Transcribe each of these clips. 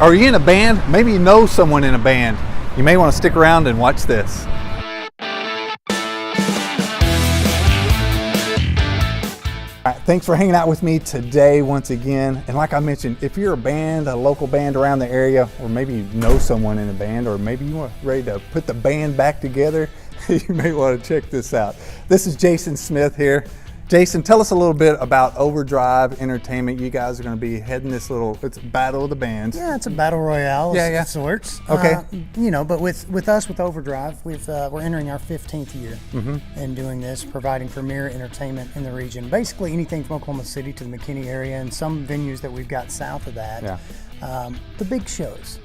Are you in a band? Maybe you know someone in a band. You may want to stick around and watch this. All right, thanks for hanging out with me today once again. And like I mentioned, if you're a band, a local band around the area, or maybe you know someone in a band, or maybe you want ready to put the band back together, you may want to check this out. This is Jason Smith here. Jason, tell us a little bit about Overdrive Entertainment. You guys are going to be heading this it's a battle of the bands. Yeah, it's a battle royale of sorts. Okay. But with us, with Overdrive, we're entering our 15th year in doing this, providing premier entertainment in the region. Basically anything from Oklahoma City to the McKinney area and some venues that we've got south of that. Yeah. The big shows,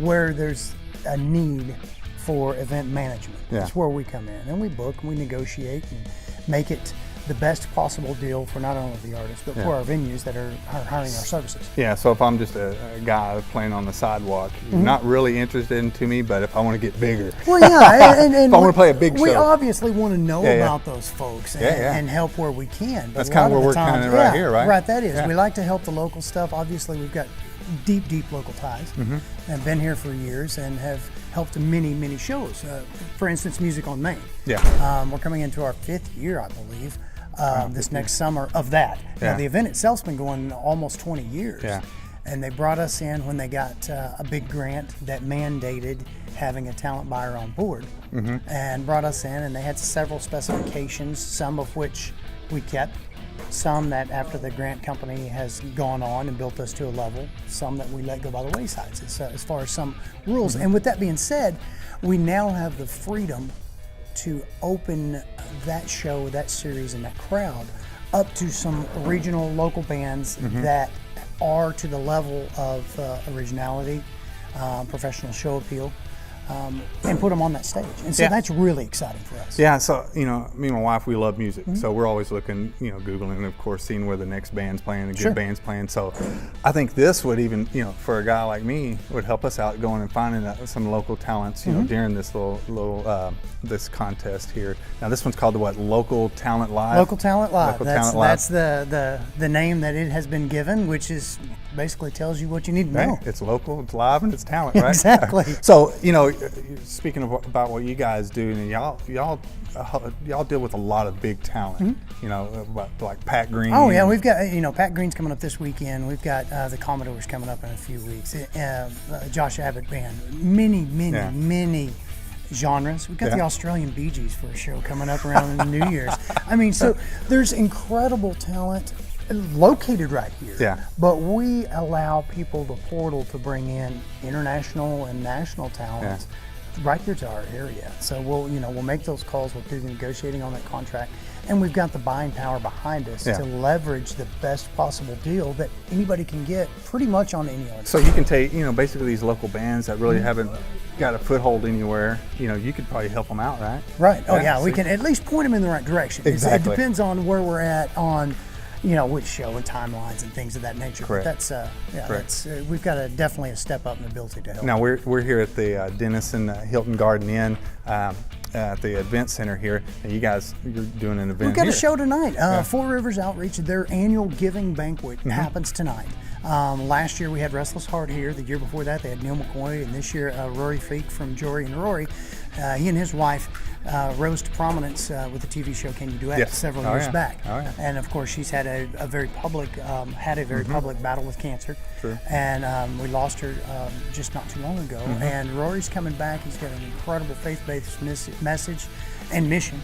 where there's a need for event management. Yeah. That's where we come in. And we book and we negotiate and make it the best possible deal for not only the artists, but for our venues that are hiring our services. Yeah, so if I'm just a guy playing on the sidewalk, you're not really interested in me, but if I want to get bigger. Well, yeah, and if I want to play a big show. We obviously want to know about those folks and help where we can. But that's kind of where we're kind of right here, right? Right, that is. Yeah. We like to help the local stuff. Obviously, we've got deep local ties and been here for years and have helped many shows. For instance, Music on Main. Yeah. We're coming into our 5th year, I believe. This next summer of that. Yeah. Now, the event itself's been going almost 20 years. Yeah. And they brought us in when they got a big grant that mandated having a talent buyer on board and brought us in, and they had several specifications, some of which we kept, some that after the grant company has gone on and built us to a level, some that we let go by the wayside as far as some rules. And with that being said, we now have the freedom to open that show, that series, and that crowd up to some regional local bands that are to the level of originality, professional show appeal, and put them on that stage. And so that's really exciting for us. Yeah, so, me and my wife, we love music. So we're always looking, Googling, and of course, seeing where the next band's playing, the good band's playing. So I think this would even, for a guy like me, would help us out going and finding some local talents, during this little this contest here. Now, this one's called the what? Local Talent Live? Local Talent Live. That's the name that it has been given, which is basically tells you what you need to know. It's local, it's live, and it's talent, right? Exactly. So, speaking about what you guys do, and y'all deal with a lot of big talent. Like Pat Green. Oh yeah, we've got Pat Green's coming up this weekend. We've got the Commodores coming up in a few weeks. Josh Abbott Band. Many genres. We've got the Australian Bee Gees for a show coming up around New Year's. I mean, so there's incredible talent located right here. Yeah. But we allow people the portal to bring in international and national talents right here to our area. So we'll make those calls, we'll do the negotiating on that contract, and we've got the buying power behind us to leverage the best possible deal that anybody can get pretty much on any artist. So you can take, basically these local bands that really haven't got a foothold anywhere, you could probably help them out, right? Right. Oh yeah, we can at least point them in the right direction. Exactly. It depends on where we're at on which show and timelines and things of that nature. Correct. But that's we've got definitely a step up in ability to help. Now we're here at the Denison Hilton Garden Inn at the event center here, and you're doing an event. We've got a show tonight. Four Rivers Outreach, their annual giving banquet happens tonight. Last year we had Restless Heart here. The year before that they had Neil McCoy, and this year Rory Feek from Jory and Rory. He and his wife rose to prominence with the TV show Can You Duet several years back. Oh, yeah. And of course she's had a very public public battle with cancer. True. And we lost her just not too long ago. And Rory's coming back. He's got an incredible faith-based message and mission.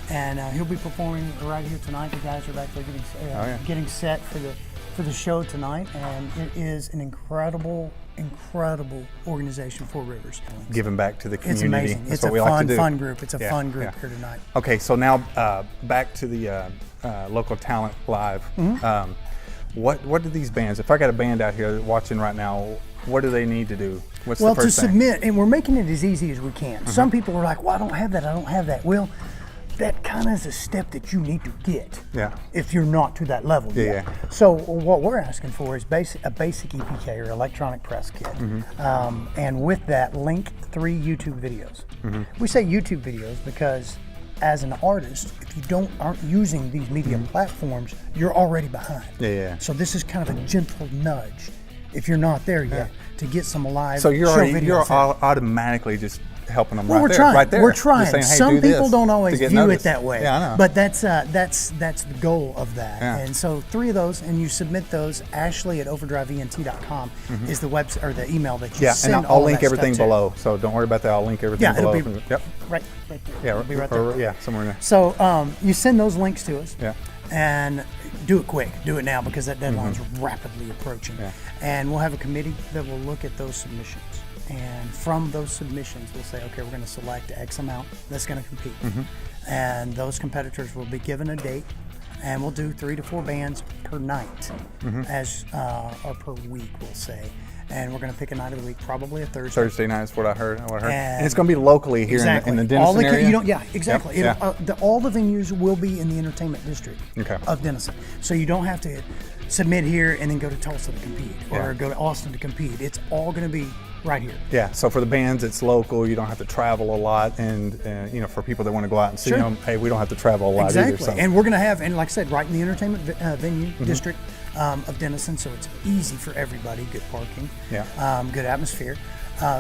And he'll be performing right here tonight. The guys are back there getting set for the show tonight, and it is an incredible organization, Four Rivers. Giving back to the community. It's amazing. That's it's a fun group. It's a fun group here tonight. Okay, so now back to the Local Talent Live. What do these bands, if I got a band out here watching right now, what do they need to do? What's the first thing? Submit, and we're making it as easy as we can. Some people are like, well, I don't have that. Well, that kind of is a step that you need to get if you're not to that level yet. So what we're asking for is a basic EPK or electronic press kit. And with that, link 3 YouTube videos. We say YouTube videos because as an artist, if you aren't using these media platforms, you're already behind. So this is kind of a gentle nudge if you're not there yet, to get some live So you're show already, videos you're in. automatically just helping them Well, right we're there. trying. Right there. We're trying. Saying, hey, Some do people this don't always to get view noticed. it that way. Yeah, I know. But that's the goal of that. Yeah. And so 3 of those, and you submit those. Ashley at overdriveent.com is the website or the email that you send. And all I'll of link that everything stuff to. below. So don't worry about that. I'll link everything Yeah, below. it'll be Yep. right there. Yeah, It'll be right there. yeah, somewhere in there. So you send those links to us. Yeah. And do it quick. Do it now because that deadline's rapidly approaching. Yeah. And we'll have a committee that will look at those submissions. And from those submissions, we'll say, okay, we're going to select X amount that's going to compete. And those competitors will be given a date, and we'll do 3 to 4 bands per night, or per week, we'll say. And we're going to pick a night of the week, probably a Thursday. Thursday night is what I heard. And And it's going to be locally here in the Denison all the, area? You don't, yeah, exactly. Yep, All the venues will be in the entertainment district of Denison. So you don't have to submit here and then go to Tulsa to compete or go to Austin to compete. It's all going to be right here. Yeah, so for the bands, it's local. You don't have to travel a lot. And, for people that want to go out and see them, hey, we don't have to travel a lot either. So. And we're going to have, and like I said, right in the entertainment venue district of Denison, so it's easy for everybody. Good parking, good atmosphere.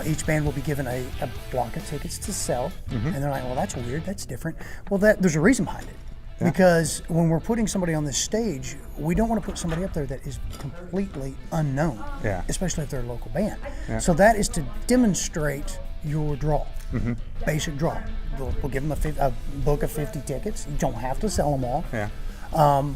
Each band will be given a block of tickets to sell, and they're like, well, that's weird, that's different. Well, there's a reason behind it. Yeah. Because when we're putting somebody on this stage, we don't want to put somebody up there that is completely unknown, especially if they're a local band. Yeah. So that is to demonstrate your draw, basic draw. We'll give them a book of 50 tickets. You don't have to sell them all. Yeah.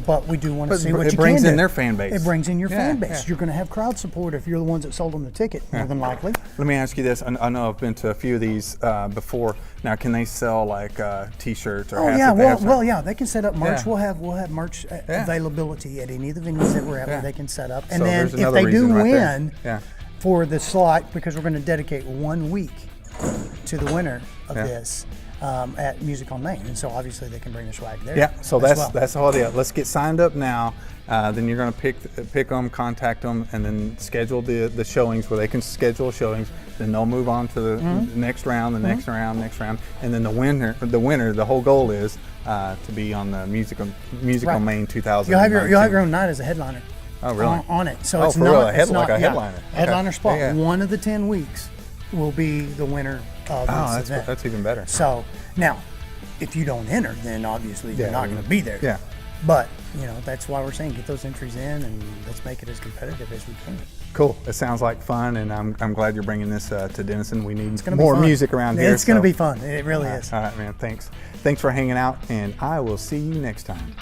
But we do want to see what you can do. It brings in their fan base. It brings in your fan base. You're going to have crowd support if you're the ones that sold them the ticket, more than likely. Let me ask you this. I know I've been to a few of these before. Now, can they sell like T-shirts or hats? They can set up merch. We'll have merch availability at any of the venues that we're at where they can set up. And then if they do win for the slot, because we're going to dedicate 1 week to the winner of this. At Music on Main, and so obviously they can bring the swag there. Yeah, so that's the whole deal. Let's get signed up now. Then you're going to pick them, contact them, and then schedule the showings where they can schedule showings. Then they'll move on to the next round, next round, and then the winner. The whole goal is to be on the Music on Main 2000. You'll have your own night as a headliner. Oh, really? On it. So it's for not real, like a headliner. Headliner spot. Yeah. One of the 10 weeks will be the winner of this event. That's even better. So now, if you don't enter, then obviously you're not going to be there. Yeah. But that's why we're saying get those entries in and let's make it as competitive as we can. Cool. It sounds like fun, and I'm glad you're bringing this to Denison. We need more music around here. It's going to be fun. It really is. All right, man. Thanks for hanging out, and I will see you next time.